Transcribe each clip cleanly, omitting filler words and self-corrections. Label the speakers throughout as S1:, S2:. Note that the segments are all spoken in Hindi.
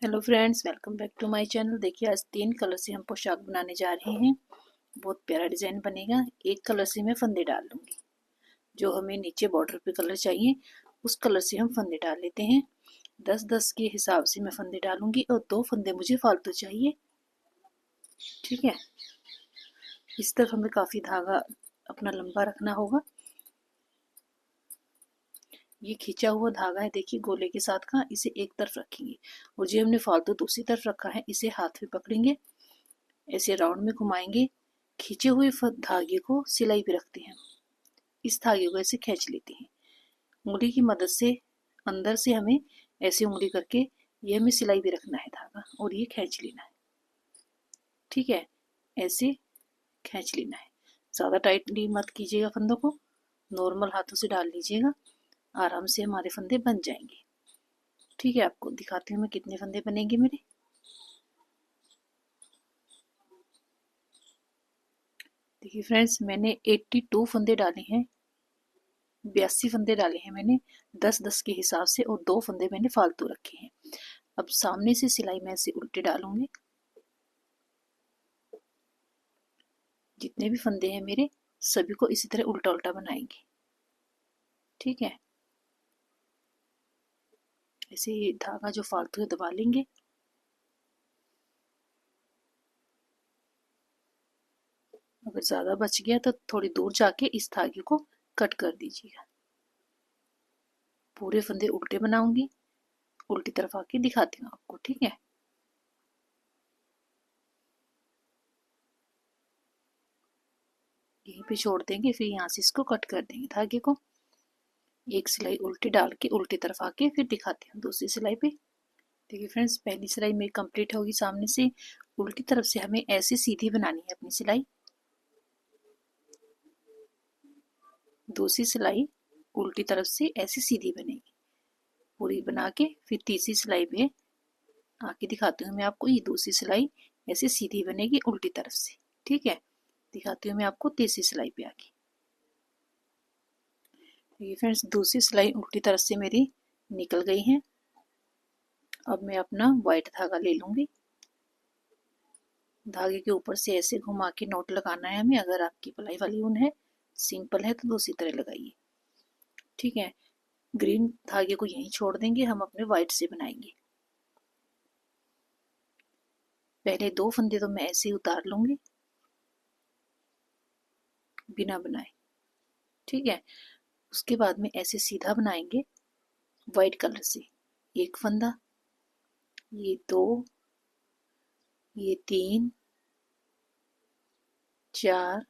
S1: Hello friends, welcome back to my channel. देखिए, आज 3 कलर से हम पोशाक बनाने जा रहे हैं। बहुत प्यारा डिजाइन बनेगा। एक कलर से मैं फंदे डाल लूँगी। जो हमें नीचे बॉर्डर पे कलर चाहिए उस कलर से हम फंदे डाल लेते हैं। 10-10 के हिसाब से मैं फंदे डालूंगी और 2 फंदे मुझे फालतू चाहिए। ठीक है, इस तरफ हमें काफ़ी धागा अपना लंबा रखना होगा। ये खींचा हुआ धागा है, देखिए गोले के साथ का, इसे एक तरफ रखेंगे और जो हमने फालतू दूसरी तरफ रखा है इसे हाथ में पकड़ेंगे, ऐसे राउंड में घुमाएंगे। खींचे हुए धागे को सिलाई पे रखते हैं। इस धागे को ऐसे खींच लेते हैं उंगली की मदद से। अंदर से हमें ऐसे उंगली करके ये हमें सिलाई पे रखना है धागा और ये खींच लेना है। ठीक है, ऐसे खींच लेना है। ज़्यादा टाइटली मत कीजिएगा फंदों को, नॉर्मल हाथों से डाल लीजिएगा, आराम से हमारे फंदे बन जाएंगे। ठीक है, आपको दिखाती हूँ मैं कितने फंदे बनेंगे मेरे। देखिए फ्रेंड्स, मैंने 82 फंदे डाले हैं, 82 फंदे डाले हैं मैंने 10-10 के हिसाब से, और 2 फंदे मैंने फालतू रखे हैं। अब सामने से सिलाई मैं ऐसे उल्टे डालूंगी। जितने भी फंदे हैं मेरे सभी को इसी तरह उल्टा उल्टा बनाएंगे। ठीक है, ऐसे ये धागा जो फालतू है दबा लेंगे। अगर ज़्यादा बच गया तो थोड़ी दूर जाके इस धागे को कट कर दीजिएगा। पूरे फंदे उल्टे बनाऊंगी, उल्टी तरफ आके दिखाती हूँ आपको। ठीक है, यहीं पे छोड़ देंगे, फिर यहाँ से इसको कट कर देंगे धागे को। एक सिलाई उल्टी डाल के उल्टी तरफ आके फिर दिखाते हैं दूसरी सिलाई पे। देखिए फ्रेंड्स, पहली सिलाई मेरी कंप्लीट होगी सामने से। उल्टी तरफ से हमें ऐसे सीधी बनानी है अपनी सिलाई। दूसरी सिलाई उल्टी तरफ से ऐसे सीधी बनेगी। पूरी बना के फिर तीसरी सिलाई पे आके दिखाती हूँ मैं आपको। ये दूसरी सिलाई ऐसे सीधी बनेगी उल्टी तरफ से। ठीक है, दिखाती हूँ मैं आपको तीसरी सिलाई पे आके। ये फ्रेंड्स, दूसरी सिलाई उल्टी तरफ से मेरी निकल गई है। अब मैं अपना वाइट धागा ले लूंगी। धागे के ऊपर से ऐसे घुमा के नोट लगाना है हमें। अगर आपकी पलाई वाली ऊन है, सिंपल है, तो दूसरी तरह लगाइए। ठीक है, ग्रीन धागे को यहीं छोड़ देंगे, हम अपने वाइट से बनाएंगे। पहले 2 फंदे तो मैं ऐसे ही उतार लूंगी बिना बनाए। ठीक है, उसके बाद में ऐसे सीधा बनाएंगे वाइट कलर से। एक फंदा, ये 2, ये 3, 4,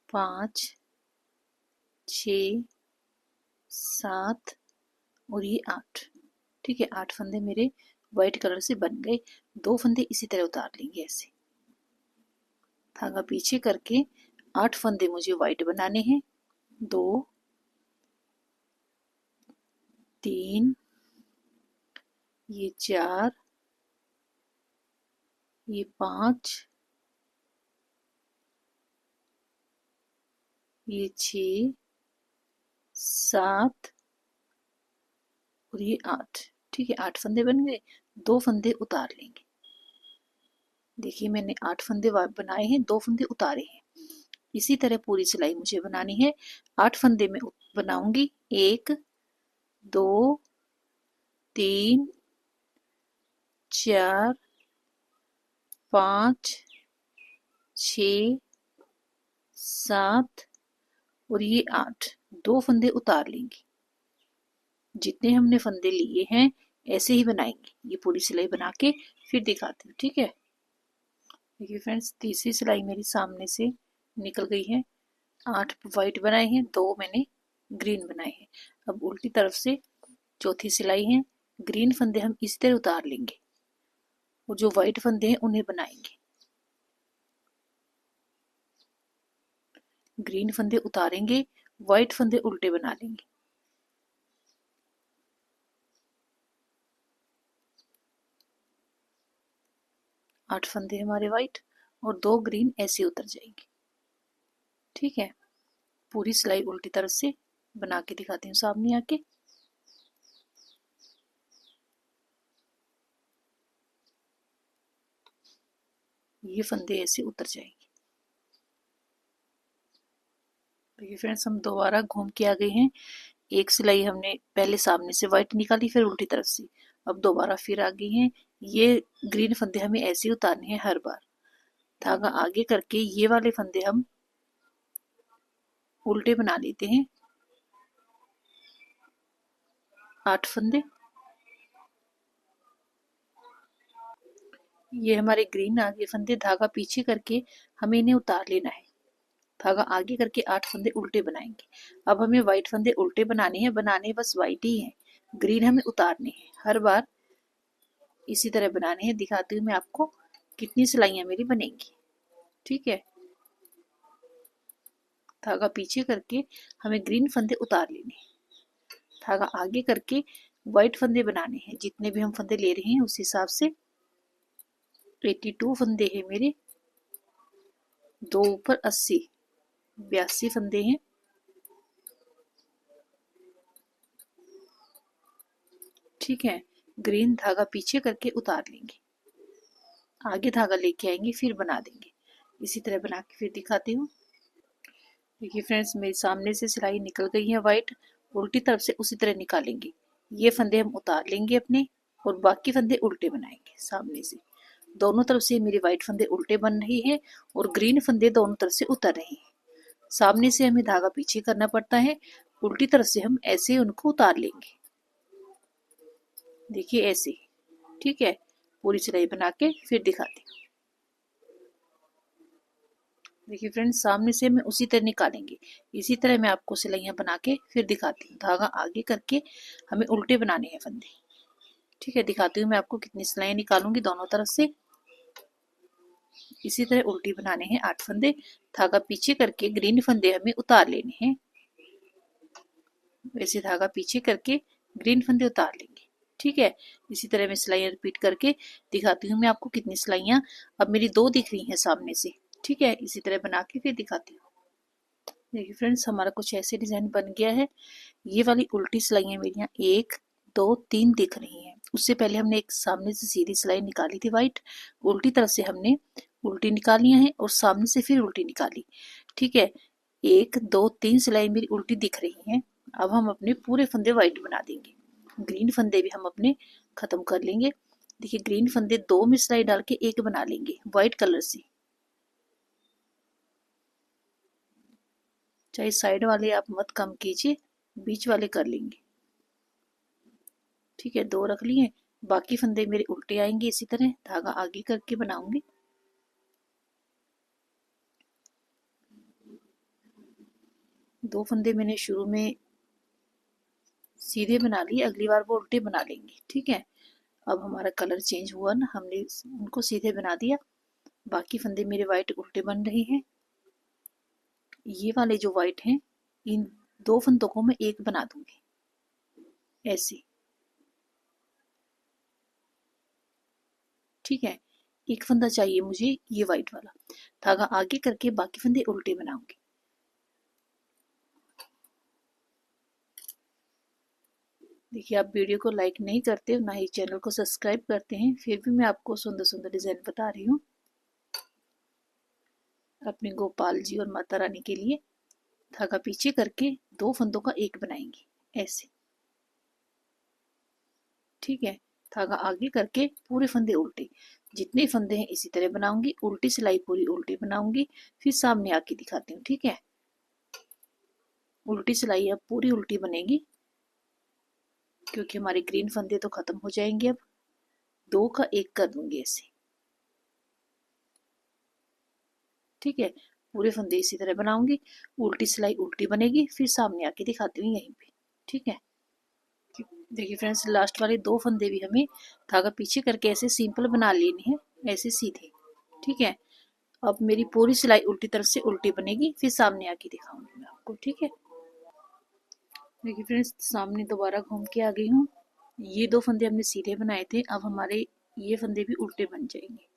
S1: 5, 6, 7 और ये 8। ठीक है, 8 फंदे मेरे वाइट कलर से बन गए। 2 फंदे इसी तरह उतार लेंगे ऐसे, धागा पीछे करके। 8 फंदे मुझे वाइट बनाने हैं। 2, 3, ये 4, ये 5, ये 6, 7 और ये 8। ठीक है, 8 फंदे बन गए। 2 फंदे उतार लेंगे। देखिए, मैंने 8 फंदे बनाए हैं, 2 फंदे उतारे हैं। इसी तरह पूरी सिलाई मुझे बनानी है। 8 फंदे में बनाऊंगी। 1, 2, 3, 4, 5, 6, 7 और ये 8। 2 फंदे उतार लेंगे। जितने हमने फंदे लिए हैं ऐसे ही बनाएंगे। ये पूरी सिलाई बना के फिर दिखाती हूँ। ठीक है, देखिए फ्रेंड्स, तीसरी सिलाई मेरी सामने से निकल गई है। 8 वाइट बनाए हैं, 2 मैंने ग्रीन बनाए हैं। अब उल्टी तरफ से चौथी सिलाई है। ग्रीन फंदे हम इस तरह उतार लेंगे और जो वाइट फंदे हैं उन्हें बनाएंगे। ग्रीन फंदे उतारेंगे, वाइट फंदे उल्टे बना लेंगे। 8 फंदे हमारे वाइट और 2 ग्रीन ऐसे उतर जाएंगे। ठीक है, पूरी सिलाई उल्टी तरफ से बना के दिखाती हूँ सामने आके। ये फंदे ऐसे उतर जाएंगे। देखिए फ्रेंड्स, हम दोबारा घूम के आ गए हैं। एक सिलाई हमने पहले सामने से वाइट निकाली, फिर उल्टी तरफ से, अब दोबारा फिर आ गई हैं। ये ग्रीन फंदे हमें ऐसे ही उतारने हैं हर बार। धागा आगे करके ये वाले फंदे हम उल्टे बना लेते हैं। 8 फंदे, ये हमारे ग्रीन आगे फंदे, धागा पीछे करके हमें इन्हें उतार लेना है। धागा आगे करके 8 फंदे उल्टे बनाएंगे। अब हमें वाइट फंदे उल्टे बनाने हैं, बनाने बस वाइट ही हैं, ग्रीन हमें उतारने हैं। हर बार इसी तरह बनाने हैं। दिखाती हूँ मैं आपको कितनी सिलाइयाँ मेरी बनेंगी। ठीक है, धागा पीछे करके हमें ग्रीन फंदे उतार लेने हैं। धागा आगे करके वाइट फंदे बनाने हैं। जितने भी हम फंदे ले रहे हैं उस हिसाब से 82 फंदे हैं मेरे, 2 ऊपर 80, 82 फंदे हैं। ठीक है, ग्रीन धागा पीछे करके उतार लेंगे, आगे धागा लेके आएंगे, फिर बना देंगे। इसी तरह बना के फिर दिखाती हूँ। देखिए फ्रेंड्स, मेरे सामने से सिलाई निकल गई है वाइट, उल्टी तरफ से उसी तरह निकालेंगे। ये फंदे हम उतार लेंगे अपने, और बाकी फंदे उल्टे बनाएंगे सामने से। दोनों तरफ से मेरे वाइट फंदे उल्टे बन रही है और ग्रीन फंदे दोनों तरफ से उतर रहे हैं। सामने से हमें धागा पीछे करना पड़ता है, उल्टी तरफ से हम ऐसे उनको उतार लेंगे। देखिए ऐसे। ठीक है, पूरी सिलाई बना के फिर दिखाती हूँ। देखिए फ्रेंड्स, सामने से हमें उसी तरह निकालेंगे। इसी तरह मैं आपको सिलाइयाँ बना के फिर दिखाती हूँ। धागा आगे करके हमें उल्टे बनाने हैं फंदे। ठीक है, दिखाती हूँ मैं आपको कितनी सिलाइयाँ निकालूंगी दोनों तरफ से। इसी तरह उल्टी बनाने हैं 8 फंदे। धागा पीछे करके ग्रीन फंदे हमें उतार लेने हैं। वैसे धागा पीछे करके ग्रीन फंदे उतार लेंगे। ठीक है, इसी तरह मैं सिलाइयाँ रिपीट करके दिखाती हूँ मैं आपको कितनी सिलाइयाँ। अब मेरी 2 दिख रही हैं सामने से। ठीक है, इसी तरह बना के फिर दिखाती हूँ। देखिए फ्रेंड्स, हमारा कुछ ऐसे डिजाइन बन गया है। ये वाली उल्टी सिलाइयाँ मेरी यहाँ 1 2 3 दिख रही हैं। उससे पहले हमने एक सामने से सीधी सिलाई निकाली थी वाइट, उल्टी तरफ से हमने उल्टी निकाली है और सामने से फिर उल्टी निकाली। ठीक है, 1 2 3 सिलाई मेरी उल्टी दिख रही हैं। अब हम अपने पूरे फंदे वाइट बना देंगे। ग्रीन फंदे भी हम अपने खत्म कर लेंगे। देखिए, ग्रीन फंदे 2 में सिलाई डाल के 1 बना लेंगे वाइट कलर से। चाहे साइड वाले आप मत कम कीजिए, बीच वाले कर लेंगे। ठीक है, 2 रख लिए। बाकी फंदे मेरे उल्टे आएंगे। इसी तरह धागा आगे करके बनाऊंगी। दो फंदे मैंने शुरू में सीधे बना लिए, अगली बार वो उल्टे बना लेंगे। ठीक है, अब हमारा कलर चेंज हुआ ना, हमने उनको सीधे बना दिया। बाकी फंदे मेरे वाइट उल्टे बन रहे हैं। ये वाले जो वाइट हैं, इन 2 फंदों को मैं 1 बना दूंगी ऐसे। ठीक है, एक फंदा चाहिए मुझे ये वाइट वाला। धागा आगे करके बाकी फंदे उल्टे बनाऊंगी। देखिए, आप वीडियो को लाइक नहीं करते, ना ही चैनल को सब्सक्राइब करते हैं, फिर भी मैं आपको सुंदर सुंदर डिजाइन बता रही हूँ अपने गोपाल जी और माता रानी के लिए। धागा पीछे करके 2 फंदों का 1 बनाएंगे ऐसे। ठीक है, धागा आगे करके पूरे फंदे उल्टे, जितने फंदे हैं इसी तरह बनाऊंगी। उल्टी सिलाई पूरी उल्टी बनाऊंगी, फिर सामने आके दिखाती हूँ। ठीक है, उल्टी सिलाई अब पूरी उल्टी बनेगी, क्योंकि हमारे ग्रीन फंदे तो खत्म हो जाएंगे। अब 2 का 1 कर दूंगी ऐसे। ठीक है, पूरे फंदे इसी तरह बनाऊंगी। उल्टी सिलाई उल्टी बनेगी, फिर सामने आके दिखाती हूँ यहीं पे। ठीक है, देखिए फ्रेंड्स, लास्ट वाले 2 फंदे भी हमें धागा पीछे करके ऐसे सिंपल बना लेने हैं, ऐसे सीधे। ठीक है, अब मेरी पूरी सिलाई उल्टी तरफ से उल्टी बनेगी, फिर सामने आके दिखाऊंगी मैं आपको। ठीक है, देखिए फ्रेंड्स, सामने दोबारा घूम के आ गई हूँ। ये 2 फंदे हमने सीधे बनाए थे, अब हमारे ये फंदे भी उल्टे बन जाएंगे।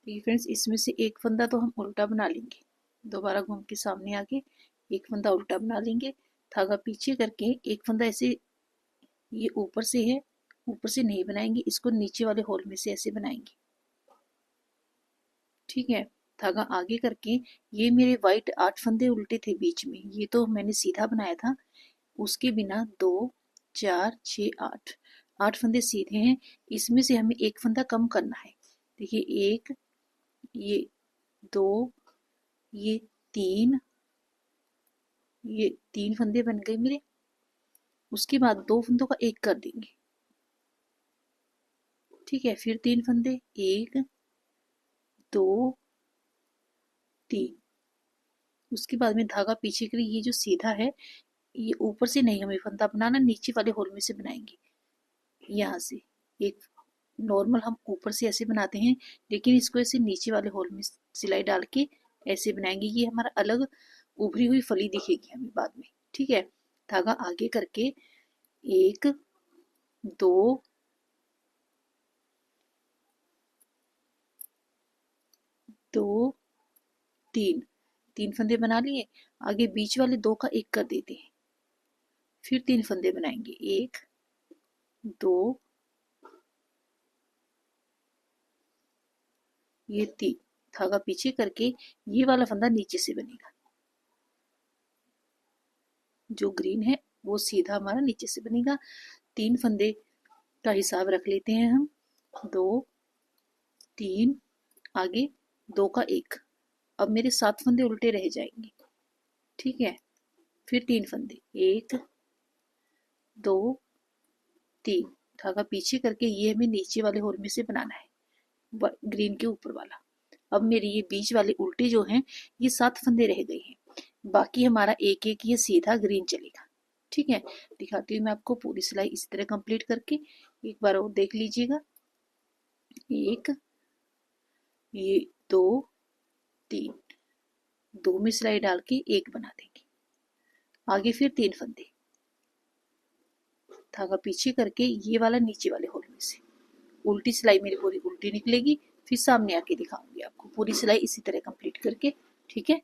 S1: देखिए फ्रेंड्स, इसमें से एक फंदा तो हम उल्टा बना लेंगे। दोबारा घूम के सामने आके एक फंदा उल्टा बना लेंगे। धागा पीछे करके एक फंदा ऐसे, ये ऊपर से है ऊपर से नहीं बनाएंगे, इसको नीचे वाले होल में से ऐसे बनाएंगे। ठीक है, धागा आगे करके ये मेरे वाइट 8 फंदे उल्टे थे बीच में, ये तो मैंने सीधा बनाया था। उसके बिना 2 4 6 8 फंदे सीधे हैं। इसमें से हमें एक फंदा कम करना है। देखिए, एक, ये 2, ये 3, ये 3 फंदे बन गए मेरे। उसके बाद 2 फंदों का एक कर देंगे। ठीक है, फिर 3 फंदे, 1 2 3। उसके बाद में धागा पीछे के लिए ये जो सीधा है, ये ऊपर से नहीं हमें फंदा बनाना, नीचे वाले होल में से बनाएंगे। यहाँ से एक नॉर्मल हम ऊपर से ऐसे बनाते हैं, लेकिन इसको ऐसे नीचे वाले होल में सिलाई डाल के ऐसे बनाएंगे। ये हमारा अलग उभरी हुई फली दिखेगी हमें बाद में। ठीक है, धागा आगे करके 1 2 2 3, 3 फंदे बना लिए। आगे बीच वाले 2 का एक कर देते हैं। फिर 3 फंदे बनाएंगे, 1 2, ये 3। धागा पीछे करके ये वाला फंदा नीचे से बनेगा, जो ग्रीन है वो सीधा हमारा नीचे से बनेगा। 3 फंदे का हिसाब रख लेते हैं हम, 2 3, आगे 2 का एक। अब मेरे 7 फंदे उल्टे रह जाएंगे। ठीक है, फिर 3 फंदे, 1 2 3। धागा पीछे करके ये हमें नीचे वाले होल में से बनाना है, ग्रीन के ऊपर वाला। अब मेरी ये बीच वाले उल्टे जो हैं, ये 7 फंदे रह गए हैं। बाकी हमारा एक एक ये सीधा ग्रीन चलेगा। ठीक है, दिखाती हूँ मैं आपको पूरी सिलाई इसी तरह कंप्लीट करके। एक बार और देख लीजिएगा, 1 ये 2 3, 2 में सिलाई डाल के एक बना देंगे। आगे फिर 3 फंदे, धागा पीछे करके ये वाला नीचे वाले होल में से। उल्टी सिलाई मेरी पूरी उल्टी निकलेगी, फिर सामने आके दिखाऊंगी आपको पूरी सिलाई इसी तरह कंप्लीट करके। ठीक है,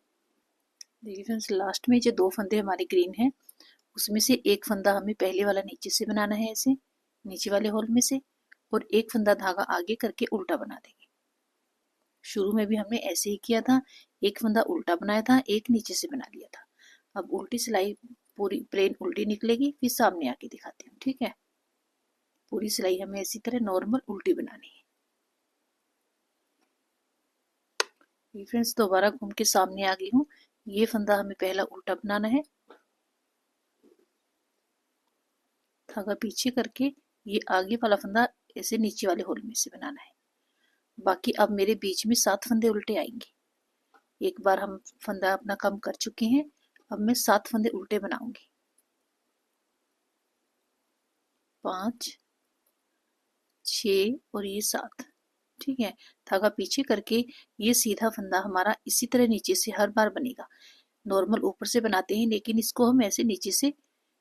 S1: देखिए फ्रेंड्स, लास्ट में जो 2 फंदे हमारे ग्रीन हैं, उसमें से एक फंदा हमें पहले वाला नीचे से बनाना है, ऐसे नीचे वाले होल में से, और एक फंदा धागा आगे करके उल्टा बना देंगे। शुरू में भी हमने ऐसे ही किया था, एक फंदा उल्टा बनाया था, एक नीचे से बना लिया था। अब उल्टी सिलाई पूरी प्लेन उल्टी निकलेगी, फिर सामने आके दिखाती हूँ। ठीक है, पूरी सिलाई हमें इसी तरह नॉर्मल उल्टी बनानी है। फ्रेंड्स, दोबारा घूम के सामने आ गई हूँ। ये फंदा हमें पहला उल्टा बनाना है, धागा पीछे करके ये आगे वाला फंदा ऐसे नीचे वाले होल में से बनाना है। बाकी अब मेरे बीच में 7 फंदे उल्टे आएंगे। एक बार हम फंदा अपना कम कर चुके हैं, अब मैं 7 फंदे उल्टे बनाऊंगी, 5 6 और ये 7। ठीक है, धागा पीछे करके ये सीधा फंदा हमारा इसी तरह नीचे से हर बार बनेगा। नॉर्मल ऊपर से बनाते हैं, लेकिन इसको हम ऐसे नीचे से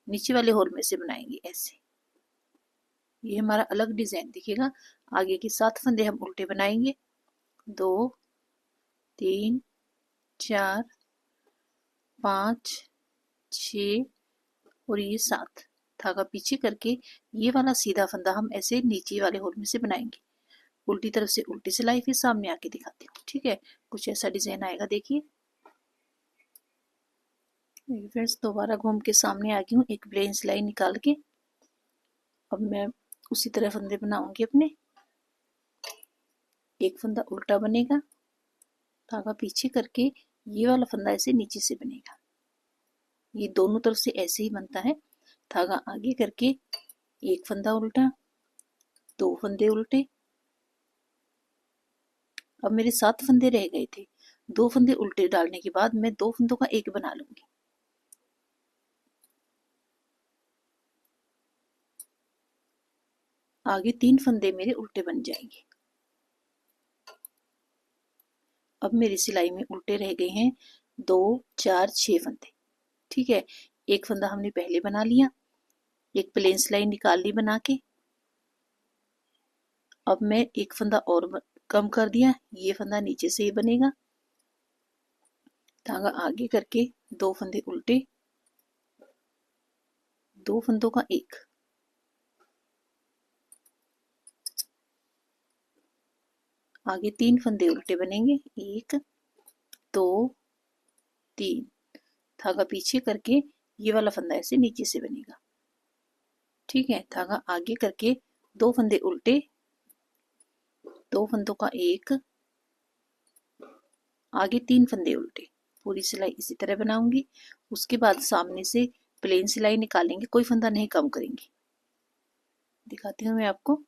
S1: नीचे वाले होल में से बनाएंगे ऐसे। ये हमारा अलग डिजाइन दिखेगा। आगे के 7 फंदे हम उल्टे बनाएंगे, 2 3 4 5 6 और ये 7। धागा पीछे करके ये वाला सीधा फंदा हम ऐसे नीचे वाले होल में से बनाएंगे। उल्टी तरफ से उल्टी सिलाई, फिर सामने आके दिखाती हूँ। ठीक है, कुछ ऐसा डिजाइन आएगा। देखिए फ्रेंड्स, दोबारा घूम के सामने आ गई हूँ एक प्लेन सिलाई निकाल के। अब मैं उसी तरह फंदे बनाऊंगी अपने। एक फंदा उल्टा बनेगा, धागा पीछे करके ये वाला फंदा ऐसे नीचे से बनेगा। ये दोनों तरफ से ऐसे ही बनता है। धागा आगे करके एक फंदा उल्टा, 2 फंदे उल्टे। अब मेरे 7 फंदे रह गए थे, 2 फंदे उल्टे डालने के बाद मैं 2 फंदों का एक बना लूंगी। आगे 3 फंदे मेरे उल्टे बन जाएंगे। अब मेरी सिलाई में उल्टे रह गए हैं 2 4 6 फंदे। ठीक है, एक फंदा हमने पहले बना लिया, एक प्लेन सिलाई निकाल ली बना के। अब मैं एक फंदा और कम कर दिया, ये फंदा नीचे से ही बनेगा। धागा आगे करके 2 फंदे उल्टे, 2 फंदों का एक। आगे 3 फंदे उल्टे बनेंगे, 1 2 3। धागा पीछे करके ये वाला फंदा ऐसे नीचे से बनेगा। ठीक है, धागा आगे करके 2 फंदे उल्टे, 2 फंदों का 1, आगे 3 फंदे उल्टे। पूरी सिलाई इसी तरह बनाऊंगी। उसके बाद सामने से प्लेन सिलाई निकालेंगे, कोई फंदा नहीं कम करेंगे। दिखाती हूँ मैं आपको।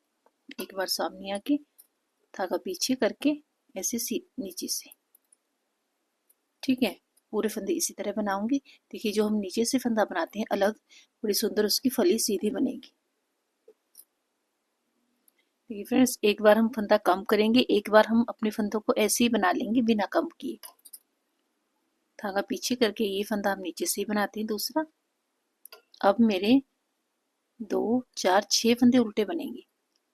S1: एक बार सामने आके धागा पीछे करके ऐसे नीचे से। ठीक है, पूरे फंदे इसी तरह बनाऊंगी। देखिए जो हम नीचे से फंदा बनाते हैं अलग, बड़ी सुंदर उसकी फली सीधी बनेगी। देखिए फ्रेंड्स, एक बार हम फंदा कम करेंगे, एक बार हम अपने फंदों को ऐसे ही बना लेंगे बिना कम किए। धागा पीछे करके ये फंदा हम नीचे से ही बनाते हैं दूसरा। अब मेरे 2 4 6 फंदे उल्टे बनेंगे।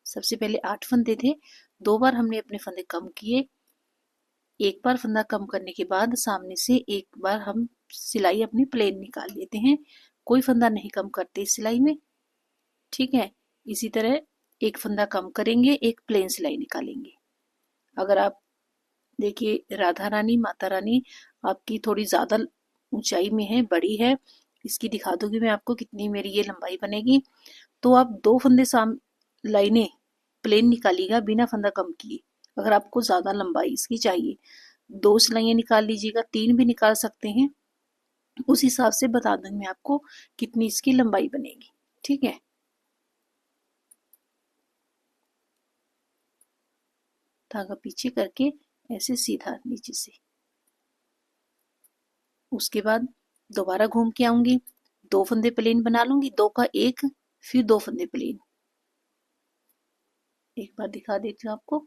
S1: सबसे पहले 8 फंदे थे, 2 बार हमने अपने फंदे कम किए। एक बार फंदा कम करने के बाद सामने से एक बार हम सिलाई अपनी प्लेन निकाल लेते हैं, कोई फंदा नहीं कम करते इस सिलाई में। ठीक है, इसी तरह एक फंदा कम करेंगे, एक प्लेन सिलाई निकालेंगे। अगर आप देखिए राधा रानी माता रानी आपकी थोड़ी ज़्यादा ऊंचाई में है, बड़ी है, इसकी दिखा दूंगी मैं आपको कितनी मेरी ये लंबाई बनेगी। तो आप 2 फंदे लाइनें प्लेन निकालिएगा बिना फंदा कम किए। अगर आपको ज़्यादा लंबाई इसकी चाहिए 2 सिलाइयाँ निकाल लीजिएगा, 3 भी निकाल सकते हैं। उस हिसाब से बता दूंगी मैं आपको कितनी इसकी लंबाई बनेगी। ठीक है, धागा पीछे करके ऐसे सीधा नीचे से। उसके बाद दोबारा घूम के आऊंगी, 2 फंदे प्लेन बना लूंगी, 2 का 1, फिर 2 फंदे प्लेन। एक बार दिखा देती हूँ आपको।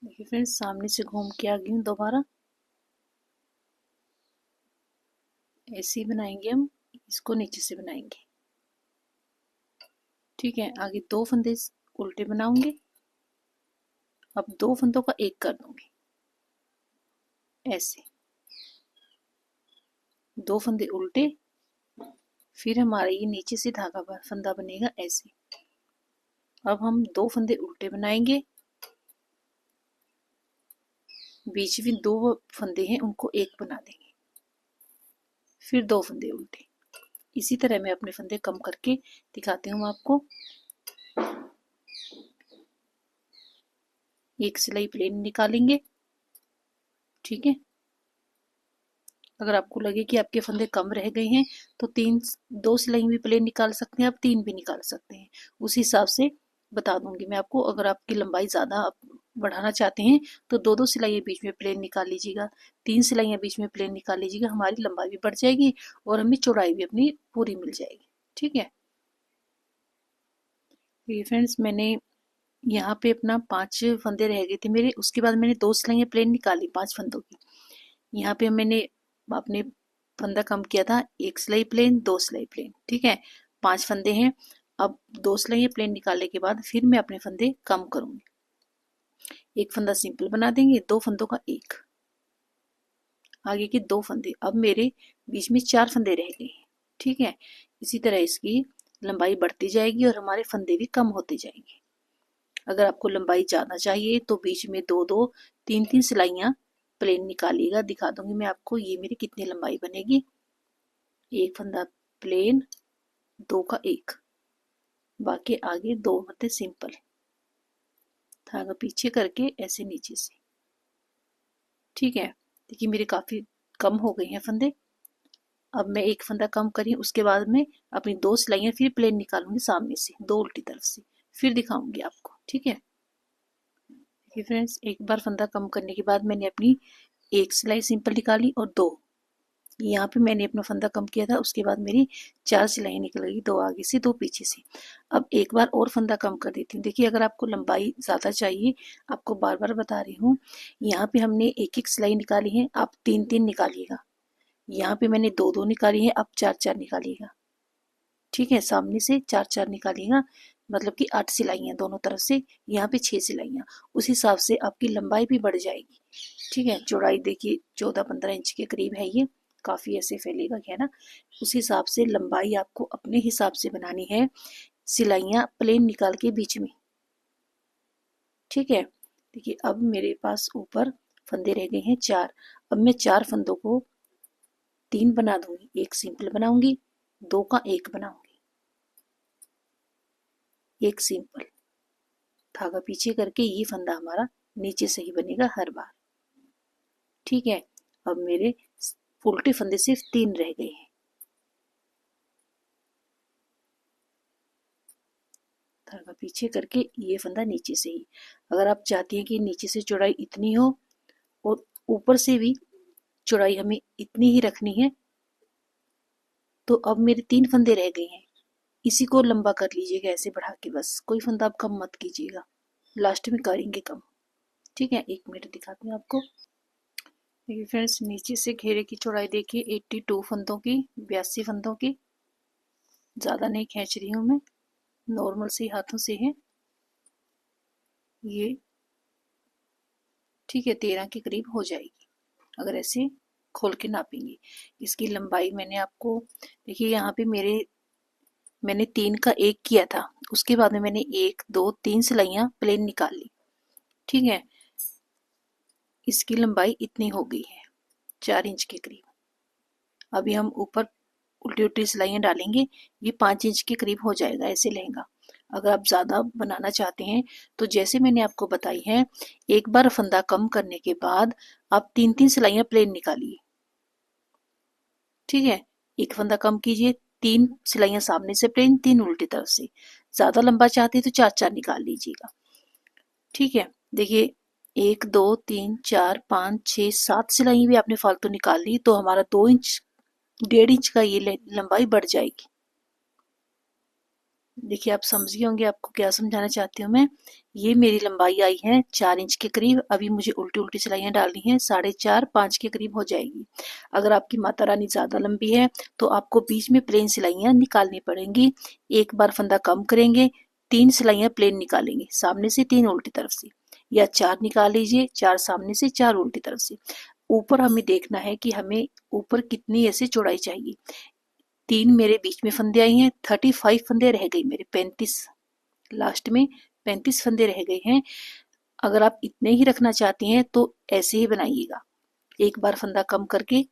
S1: देखिए फ्रेंड्स, सामने से घूम के आ गई हूँ दोबारा। ऐसे ही बनाएंगे हम, इसको नीचे से बनाएंगे। ठीक है, आगे 2 फंदे उल्टे बनाऊंगे। अब 2 फंदों का 1 कर दूंगी ऐसे। 2 फंदे उल्टे, फिर हमारा ये नीचे से धागा फंदा बनेगा ऐसे। अब हम 2 फंदे उल्टे बनाएंगे, बीच में 2 फंदे हैं उनको 1 बना देंगे, फिर 2 फंदे उल्टे। इसी तरह मैं अपने फंदे कम करके दिखाती हूँ आपको। एक सिलाई प्लेन निकालेंगे। ठीक है, अगर आपको लगे कि आपके फंदे कम रह गए हैं तो 2 सिलाई भी प्लेन निकाल सकते हैं, आप 3 भी निकाल सकते हैं। उस हिसाब से बता दूंगी मैं आपको। अगर आपकी लंबाई ज़्यादा आप बढ़ाना चाहते हैं तो 2 सिलाइयाँ बीच में प्लेन निकाल लीजिएगा, 3 सिलाइयाँ बीच में प्लेन निकाल लीजिएगा। हमारी लंबाई भी बढ़ जाएगी और हमें चौड़ाई भी अपनी पूरी मिल जाएगी। ठीक है, ये फ्रेंड्स मैंने यहाँ पे अपना 5 फंदे रह गए थे मेरे। उसके बाद मैंने 2 सिलाइयाँ प्लेन निकाली 5 फंदों की। यहाँ पे मैंने अपने फंदा कम किया था, 1 सिलाई प्लेन 2 सिलाई प्लेन। ठीक है, 5 फंदे हैं। अब 2 सिलाइयाँ प्लेन निकालने के बाद फिर मैं अपने फंदे कम करूंगी। एक फंदा सिंपल बना देंगे, 2 फंदों का 1, आगे के 2 फंदे। अब मेरे बीच में 4 फंदे रह गए हैं। ठीक है, इसी तरह इसकी लंबाई बढ़ती जाएगी और हमारे फंदे भी कम होते जाएंगे। अगर आपको लंबाई ज़्यादा चाहिए तो बीच में 2-2 3-3 सिलाइयाँ प्लेन निकालिएगा। दिखा दूंगी मैं आपको ये मेरी कितनी लंबाई बनेगी। एक फंदा प्लेन, 2 का 1, बाकी आगे 2 फंदे सिंपल। धागा पीछे करके ऐसे नीचे से। ठीक है, देखिए मेरे काफ़ी कम हो गए हैं फंदे। अब मैं एक फंदा कम करी, उसके बाद में अपनी 2 सिलाइयाँ फिर प्लेन निकालूंगी सामने से, 2 उल्टी तरफ से, फिर दिखाऊंगी आपको। ठीक है, देखिए फ्रेंड्स, एक बार फंदा कम करने के बाद मैंने अपनी 1 सिलाई सिंपल निकाली और 2 यहाँ पे मैंने अपना फंदा कम किया था। उसके बाद मेरी 4 सिलाइयाँ निकल गई, 2 आगे से 2 पीछे से। अब एक बार और फंदा कम कर देती हूँ। देखिए अगर आपको लंबाई ज़्यादा चाहिए, आपको बार बार बता रही हूँ, यहाँ पे हमने 1-1 सिलाई निकाली है, आप 3-3 निकालिएगा। यहाँ पे मैंने 2-2 निकाली है, आप 4-4 निकालिएगा। ठीक है, सामने से 4-4 निकालिएगा, मतलब कि 8 सिलाइयाँ दोनों तरफ से, यहाँ पे 6 सिलाइयाँ। उस हिसाब से आपकी लंबाई भी बढ़ जाएगी। ठीक है, चौड़ाई देखिए 14-15 इंच के करीब है, ये काफ़ी ऐसे फैलेगा है ना। उस हिसाब से लंबाई आपको अपने हिसाब से बनानी है, सिलाइयाँ प्लेन निकाल के बीच में। ठीक है, देखिए अब मेरे पास ऊपर फंदे रह गए हैं 4। अब मैं 4 फंदों को 3 बना दूंगी, एक सिंपल बनाऊंगी, 2 का 1 बनाऊंगी, एक सिंपल, धागा पीछे करके ये फंदा हमारा नीचे से ही बनेगा हर बार। ठीक है, अब मेरे उल्टे फंदे सिर्फ 3 रह गए हैं। धागा पीछे करके ये फंदा नीचे से ही। अगर आप चाहती हैं कि नीचे से चौड़ाई इतनी हो और ऊपर से भी चौड़ाई हमें इतनी ही रखनी है, तो अब मेरे 3 फंदे रह गए हैं, इसी को लंबा कर लीजिएगा ऐसे बढ़ा के, बस कोई फंदा आप कम मत कीजिएगा, लास्ट में करेंगे कम। ठीक है, 1 मिनट दिखाती हूँ आपको। देखिए फ्रेंड्स, नीचे से घेरे की चौड़ाई देखिए 82 फंदों की, 82 फंदों की, ज़्यादा नहीं खींच रही हूँ मैं, नॉर्मल से हाथों से है ये। ठीक है, 13 के करीब हो जाएगी अगर ऐसे खोल के नापेंगे। इसकी लंबाई मैंने आपको, देखिए यहाँ पे मैंने 3 का 1 किया था, उसके बाद में मैंने 1 2 3 सिलाइयाँ प्लेन निकाल ली। ठीक है, इसकी लंबाई इतनी हो गई है, 4 इंच के करीब। अभी हम ऊपर उल्टी उल्टी सिलाइयाँ डालेंगे, ये 5 इंच के करीब हो जाएगा ऐसे लहंगा। अगर आप ज़्यादा बनाना चाहते हैं तो जैसे मैंने आपको बताई है, एक बार फंदा कम करने के बाद आप 3-3 सिलाइयाँ प्लेन निकालिए। ठीक है, एक फंदा कम कीजिए, 3 सिलाइयाँ सामने से प्लेन, 3 उल्टी तरफ से। ज़्यादा लंबा चाहते हैं तो 4-4 निकाल लीजिएगा। ठीक है, देखिए 1 2 3 4 5 6 7 सिलाई भी आपने फालतू निकाल ली तो हमारा 2 इंच 1.5 इंच का ये लंबाई बढ़ जाएगी। देखिए आप समझ गए होंगे आपको क्या समझाना चाहती हूँ मैं। ये मेरी लंबाई आई है 4 इंच के करीब। अभी मुझे उल्टी उल्टी सिलाइयाँ डालनी है, 4.5 5 के करीब हो जाएगी। अगर आपकी माता रानी ज़्यादा लंबी है तो आपको बीच में प्लेन सिलाइयाँ निकालनी पड़ेंगी। एक बार फंदा कम करेंगे, 3 सिलाइयाँ प्लेन निकालेंगे, सामने से 3 उल्टी तरफ से, या 4 निकाल लीजिए, 4 सामने से 4 उल्टी तरफ से। ऊपर हमें देखना है कि हमें ऊपर कितनी ऐसे चौड़ाई चाहिए। 3 मेरे बीच में फंदे आई हैं, 35 फंदे रह गई मेरे, 35 लास्ट में 35 फंदे रह गए हैं। अगर आप इतने ही रखना चाहती हैं तो ऐसे ही बनाइएगा, एक बार फंदा कम करके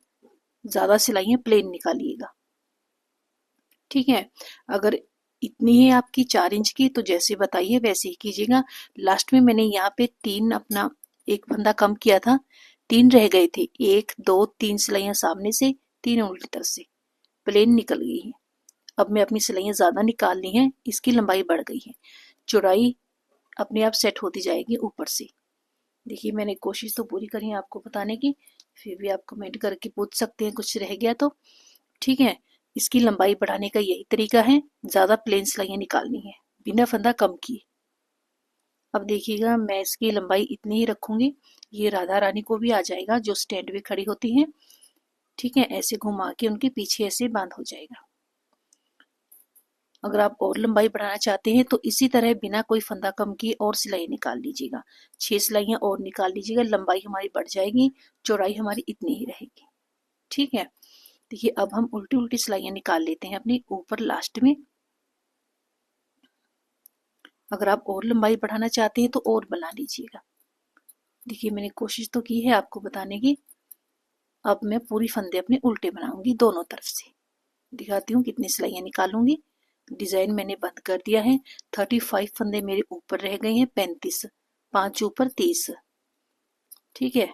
S1: ज़्यादा सिलाइयाँ प्लेन निकालिएगा। ठीक है, अगर इतनी है आपकी 4 इंच की तो जैसे बताइए वैसे ही कीजिएगा। लास्ट में मैंने यहाँ पे 3 अपना एक फंदा कम किया था, 3 रह गए थे, 1 2 3 सिलाइयाँ सामने से, 3 उल्टी तरफ से, प्लेन निकल गई है। अब मैं अपनी सिलाइयाँ ज़्यादा निकालनी है, इसकी लंबाई बढ़ गई है, चौड़ाई अपने आप सेट होती जाएगी ऊपर से। देखिए मैंने कोशिश तो पूरी करी है आपको बताने की, फिर भी आप कमेंट करके पूछ सकते हैं कुछ रह गया तो। ठीक है, इसकी लंबाई बढ़ाने का यही तरीका है, ज़्यादा प्लेन सिलाइयाँ निकालनी है बिना फंदा कम किए। अब देखिएगा मैं इसकी लंबाई इतनी ही रखूंगी, ये राधा रानी को भी आ जाएगा जो स्टैंड पे खड़ी होती हैं। ठीक है, ऐसे घुमा के उनके पीछे ऐसे बांध हो जाएगा। अगर आप और लंबाई बढ़ाना चाहते हैं तो इसी तरह बिना कोई फंदा कम किए और सिलाई निकाल लीजिएगा, 6 सिलाइयाँ और निकाल लीजिएगा, लंबाई हमारी बढ़ जाएगी, चौड़ाई हमारी इतनी ही रहेगी। ठीक है, देखिए अब हम उल्टी उल्टी सिलाइयाँ निकाल लेते हैं अपनी ऊपर लास्ट में। अगर आप और लंबाई बढ़ाना चाहते हैं तो और बना लीजिएगा। देखिए मैंने कोशिश तो की है आपको बताने की। अब मैं पूरी फंदे अपने उल्टे बनाऊंगी दोनों तरफ से, दिखाती हूँ कितनी सिलाइयाँ निकालूंगी। डिजाइन मैंने बंद कर दिया है, 35 फंदे मेरे ऊपर रह गए हैं, 35, 5 ऊपर 30। ठीक है,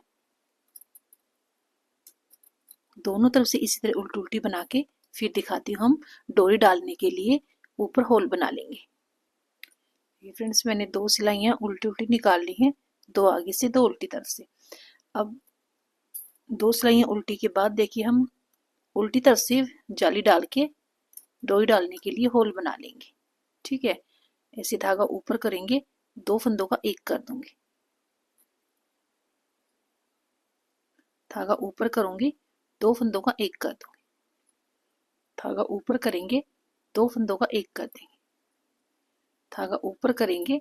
S1: दोनों तरफ से इसी तरह उल्टी उल्टी बना के फिर दिखाती हूँ। हम डोरी डालने के लिए ऊपर होल बना लेंगे। ये फ्रेंड्स मैंने 2 सिलाइयाँ उल्टी उल्टी निकाल ली हैं, 2 आगे से 2 उल्टी तरफ से। अब 2 सिलाइयाँ उल्टी के बाद देखिए हम उल्टी तरफ से जाली डाल के डोरी डालने के लिए होल बना लेंगे। ठीक है, ऐसे धागा ऊपर करेंगे, 2 फंदों का 1 कर दूंगी, धागा ऊपर करूंगी, 2 फंदों का 1 कर दूंगी, धागा ऊपर करेंगे, 2 फंदों का 1 कर देंगे, धागा ऊपर करेंगे,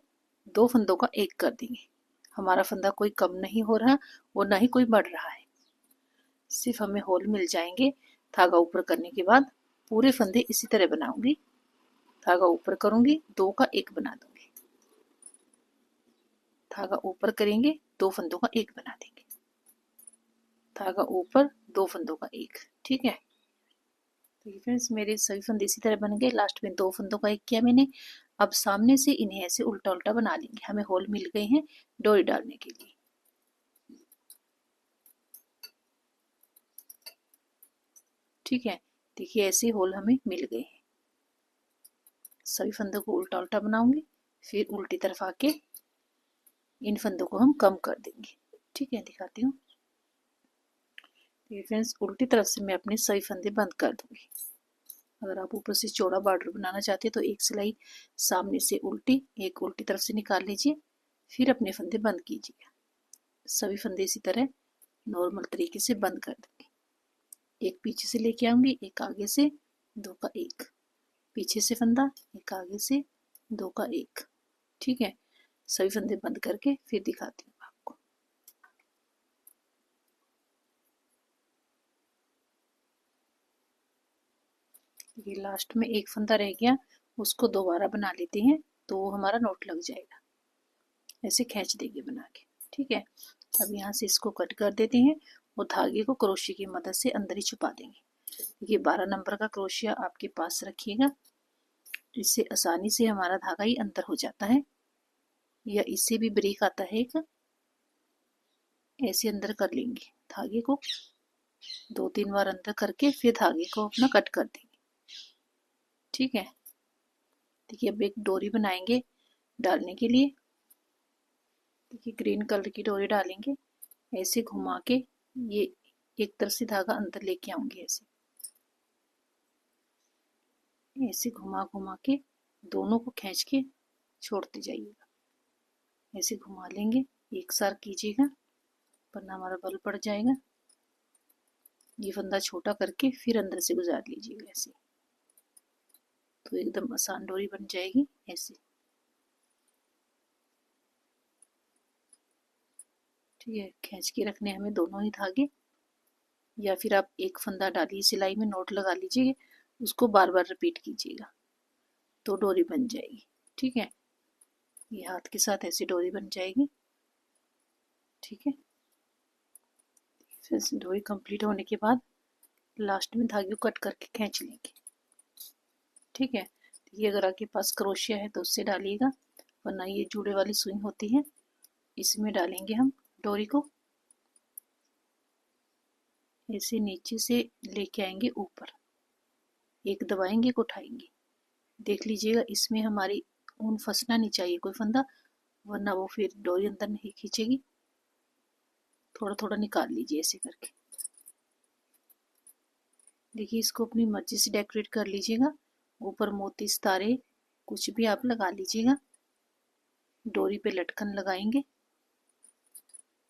S1: 2 फंदों का 1 कर देंगे। हमारा फंदा कोई कम नहीं हो रहा और ना ही कोई बढ़ रहा है, सिर्फ हमें होल मिल जाएंगे। धागा ऊपर करने के बाद पूरे फंदे इसी तरह बनाऊंगी, धागा ऊपर करूंगी, 2 का 1 बना दूंगी, धागा ऊपर करेंगे, 2 फंदों का एक बना देंगे, धागा ऊपर, 2 फंदों का एक। ठीक है, तो फ्रेंड्स मेरे सभी फंदे इसी तरह बन गए। लास्ट में 2 फंदों का एक किया मैंने। अब सामने से इन्हें ऐसे उल्टा उल्टा बना लेंगे, हमें होल मिल गए हैं डोरी डालने के लिए। ठीक है, देखिए ऐसे होल हमें मिल गए हैं। सभी फंदों को उल्टा उल्टा बनाऊंगी, फिर उल्टी तरफ आके इन फंदों को हम कम कर देंगे। ठीक है, दिखाती हूँ। फ्रेंड्स उल्टी तरफ से मैं अपने सभी फंदे बंद कर दूंगी। अगर आप ऊपर से चौड़ा बॉर्डर बनाना चाहते हैं तो एक सिलाई सामने से उल्टी, एक उल्टी तरफ से निकाल लीजिए, फिर अपने फंदे बंद कीजिए। सभी फंदे इसी तरह नॉर्मल तरीके से बंद कर देंगे। एक पीछे से लेके आऊंगी, एक आगे से, 2 का एक, पीछे से फंदा, एक आगे से, 2 का एक। ठीक है, सभी फंदे बंद करके फिर दिखाती हूँ आपको। ये लास्ट में एक फंदा रह गया, उसको दोबारा बना लेते हैं तो वो हमारा नोट लग जाएगा। ऐसे खींच देंगे बना के। ठीक है, अब यहाँ से इसको कट कर देते हैं और धागे को क्रोशिया की मदद से अंदर ही छुपा देंगे। ये 12 नंबर का क्रोशिया आपके पास रखिएगा, इससे आसानी से हमारा धागा ही अंदर हो जाता है। या इससे भी ब्रेक आता है एक, ऐसे अंदर कर लेंगे धागे को, 2-3 बार अंदर करके फिर धागे को अपना कट कर देंगे। ठीक है, देखिए अब एक डोरी बनाएंगे डालने के लिए। देखिए ग्रीन कलर की डोरी डालेंगे, ऐसे घुमा के ये एक तरफ से धागा अंदर लेके आऊंगी, ऐसे ऐसे घुमा घुमा के दोनों को खींच के छोड़ते जाइएगा। ऐसे घुमा लेंगे, एक साथ कीजिएगा वरना हमारा बल पड़ जाएगा। ये फंदा छोटा करके फिर अंदर से गुजार लीजिएगा ऐसे, तो एकदम आसान डोरी बन जाएगी ऐसे। ठीक है, खींच के रखने हमें दोनों ही धागे, या फिर आप एक फंदा डालिए सिलाई में, नोट लगा लीजिए, उसको बार बार रिपीट कीजिएगा तो डोरी बन जाएगी। ठीक है, ये हाथ के साथ ऐसी डोरी बन जाएगी। ठीक है, फिर डोरी कंप्लीट होने के बाद लास्ट में धागे को कट करके खींच लेंगे। ठीक है, ये अगर आपके पास क्रोशिया है तो उससे डालिएगा, वरना ये जुड़े वाली सुई होती है, इसमें डालेंगे हम डोरी को। ऐसे नीचे से लेके आएंगे ऊपर, एक दबाएंगे, एक उठाएंगे। देख लीजिएगा इसमें हमारी ऊन फंसना नहीं चाहिए कोई फंदा, वरना वो फिर डोरी अंदर नहीं खींचेगी। थोड़ा थोड़ा निकाल लीजिए ऐसे करके। देखिए इसको अपनी मर्जी से डेकोरेट कर लीजिएगा, ऊपर मोती सितारे कुछ भी आप लगा लीजिएगा। डोरी पे लटकन लगाएंगे।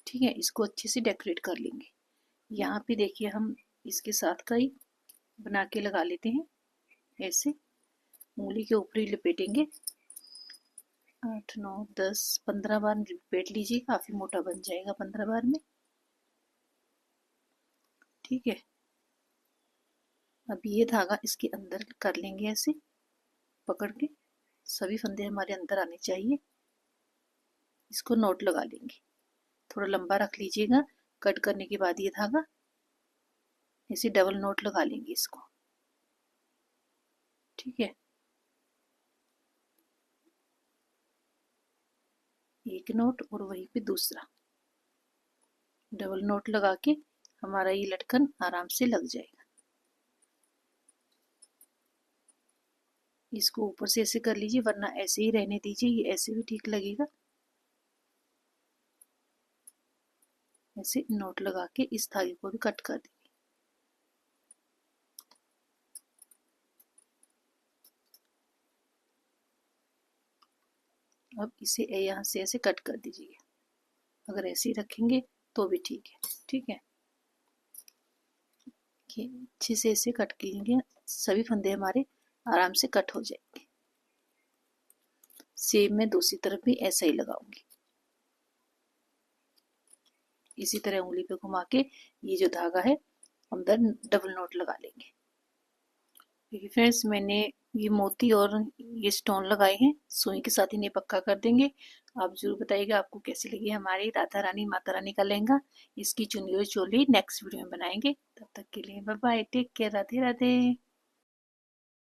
S1: ठीक है, इसको अच्छे से डेकोरेट कर लेंगे। यहाँ पे देखिए हम इसके साथ का ही बना के लगा लेते हैं, ऐसे उंगली के ऊपर ही लपेटेंगे। 8, 9, 10, 15 बार लपेट लीजिए, काफी मोटा बन जाएगा 15 बार में। ठीक है, अब ये धागा इसके अंदर कर लेंगे ऐसे पकड़ के, सभी फंदे हमारे अंदर आने चाहिए। इसको नोट लगा लेंगे, थोड़ा लंबा रख लीजिएगा। कट करने के बाद ये धागा ऐसे डबल नोट लगा लेंगे इसको। ठीक है, एक नोट और वहीं पे दूसरा डबल नोट लगा के हमारा ये लटकन आराम से लग जाएगा। इसको ऊपर से ऐसे कर लीजिए, वरना ऐसे ही रहने दीजिए, ये ऐसे भी ठीक लगेगा। ऐसे नोट लगा के इस धागे को भी कट कर देंगे। अब इसे यहाँ से ऐसे कट कर दीजिए, अगर ऐसे ही रखेंगे तो भी ठीक है। ठीक है, अच्छे से ऐसे कट कीजिए, सभी फंदे हमारे आराम से कट हो जाएंगे। सेम मैं दूसरी तरफ भी ऐसा ही लगाऊंगी। इसी तरह उंगली पे घुमा के ये जो धागा है अंदर डबल नोट लगा लेंगे। देखिए फ्रेंड्स, मैंने ये मोती और ये स्टोन लगाए हैं, सुई के साथ इन्हें पक्का कर देंगे। आप जरूर बताइएगा आपको कैसी लगी हमारी राधा रानी माता रानी का लहंगा। इसकी चुन्नी और चोली नेक्स्ट वीडियो में बनाएंगे। तब तक के लिए bye bye, take care, Radhe Radhe.